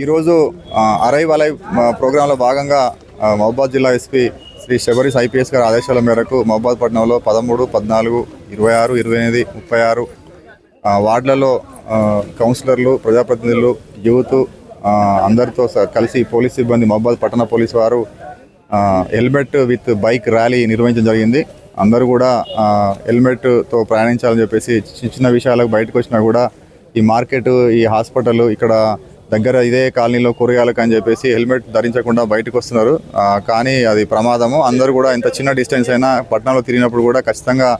ఈరోజు arrive alive ప్రోగ్రాంలో భాగంగా మహబూబాద్ జిల్లా ఎస్పీ శ్రీ శబరీష్ ఐపీఎస్ గారి ఆదేశాల మేరకు మహబూబాద్ పట్టణంలో 13, 14, 26, 28, 36 వార్డులలో కౌన్సిలర్లు, ప్రజాప్రతినిధులు, యూత్ అందరితో కలిసి పోలీస్ సిబ్బంది మహబూబాద్ పట్టణ పోలీసు వారు హెల్మెట్ విత్ బైక్ ర్యాలీ నిర్వహించడం జరిగింది. అందరూ కూడా హెల్మెట్తో ప్రయాణించాలని చెప్పేసి చిన్న విషయాలకు బయటకు వచ్చినా కూడా ఈ మార్కెట్, ఈ హాస్పిటల్ ఇక్కడ దగ్గర ఇదే కాలనీలో కూరగాయలకు అని చెప్పేసి హెల్మెట్ ధరించకుండా బయటకు వస్తున్నారు. కానీ అది ప్రమాదము. అందరూ కూడా ఎంత చిన్న డిస్టెన్స్ అయినా పట్టణంలో తిరిగినప్పుడు కూడా ఖచ్చితంగా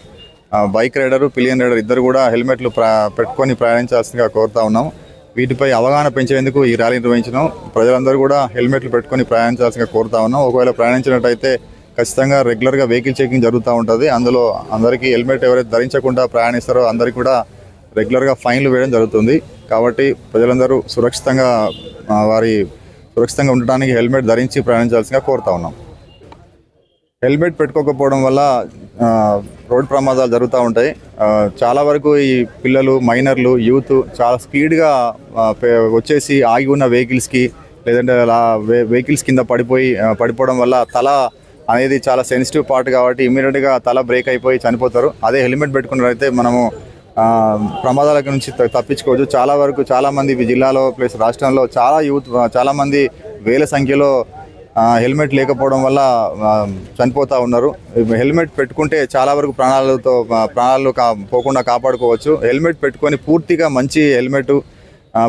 బైక్ రైడరు, పిలియన్ రైడర్ ఇద్దరు కూడా హెల్మెట్లు పెట్టుకొని ప్రయాణించాల్సిందిగా కోరుతా ఉన్నాం. వీటిపై అవగాహన పెంచేందుకు ఈ ర్యాలీ నిర్వహించినాం. ప్రజలందరూ కూడా హెల్మెట్లు పెట్టుకొని ప్రయాణించాల్సిందిగా కోరుతా ఉన్నాం. ఒకవేళ ప్రయాణించినట్టయితే ఖచ్చితంగా రెగ్యులర్గా వెహికల్ చెకింగ్ జరుగుతూ ఉంటుంది. అందులో అందరికీ హెల్మెట్ ఎవరైతే ధరించకుండా ప్రయాణిస్తారో అందరికీ కూడా రెగ్యులర్గా ఫైన్లు వేయడం జరుగుతుంది. కాబట్టి ప్రజలందరూ సురక్షితంగా ఉండటానికి హెల్మెట్ ధరించి ప్రయాణించాల్సిందిగా కోరుతా ఉన్నాం. హెల్మెట్ పెట్టుకోకపోవడం వల్ల రోడ్ ప్రమాదాలు జరుగుతూ ఉంటాయి. చాలా వరకు ఈ పిల్లలు, మైనర్లు, యూత్ చాలా స్పీడ్గా వచ్చేసి ఆగి ఉన్న వెహికల్స్కి లేదంటే వెహికల్స్ కింద పడిపోవడం వల్ల తల అనేది చాలా సెన్సిటివ్ పార్ట్ కాబట్టి ఇమీడియట్గా తల బ్రేక్ అయిపోయి చనిపోతారు. అదే హెల్మెట్ పెట్టుకున్నట్లయితే మనము ప్రమాదాల నుంచి తప్పించుకోవచ్చు. చాలామంది జిల్లాలో ప్లస్ రాష్ట్రంలో చాలామంది వేల సంఖ్యలో హెల్మెట్ లేకపోవడం వల్ల చనిపోతూ ఉన్నారు. హెల్మెట్ పెట్టుకుంటే చాలా వరకు ప్రాణాలు పోకుండా కాపాడుకోవచ్చు. హెల్మెట్ పెట్టుకొని పూర్తిగా మంచి హెల్మెట్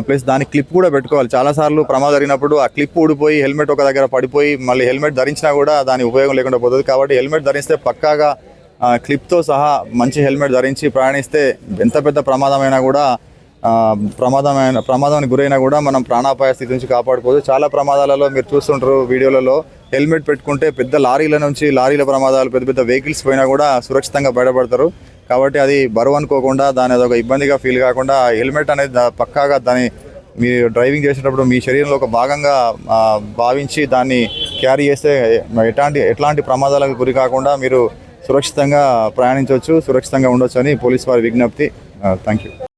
ప్లస్ దాని క్లిప్ కూడా పెట్టుకోవాలి. చాలాసార్లు ప్రమాదం జరిగినప్పుడు ఆ క్లిప్ ఊడిపోయి హెల్మెట్ ఒక దగ్గర పడిపోయి మళ్ళీ హెల్మెట్ ధరించినా కూడా దాని ఉపయోగం లేకుండా పోతుంది. కాబట్టి హెల్మెట్ ధరిస్తే పక్కాగా క్లిప్తో సహా మంచి హెల్మెట్ ధరించి ప్రయాణిస్తే ఎంత పెద్ద ప్రమాదమైనా కూడా ప్రమాదానికి గురైనా కూడా మనం ప్రాణాపాయ స్థితి నుంచి కాపాడుకోవచ్చు. చాలా ప్రమాదాలలో మీరు చూస్తుంటారు వీడియోలలో హెల్మెట్ పెట్టుకుంటే పెద్ద లారీల ప్రమాదాలు, పెద్ద పెద్ద వెహికల్స్ పోయినా కూడా సురక్షితంగా బయటపడతారు. కాబట్టి అది బరువు అనుకోకుండా దాని అదొక ఇబ్బందిగా ఫీల్ కాకుండా హెల్మెట్ అనేది పక్కాగా మీరు డ్రైవింగ్ చేసేటప్పుడు మీ శరీరంలో ఒక భాగంగా భావించి దాన్ని క్యారీ చేస్తే ఎట్లాంటి ప్రమాదాలకు గురి కాకుండా మీరు సురక్షితంగా ప్రయాణించవచ్చు, సురక్షితంగా ఉండొచ్చు అని పోలీసు వారి విజ్ఞప్తి. Thank you.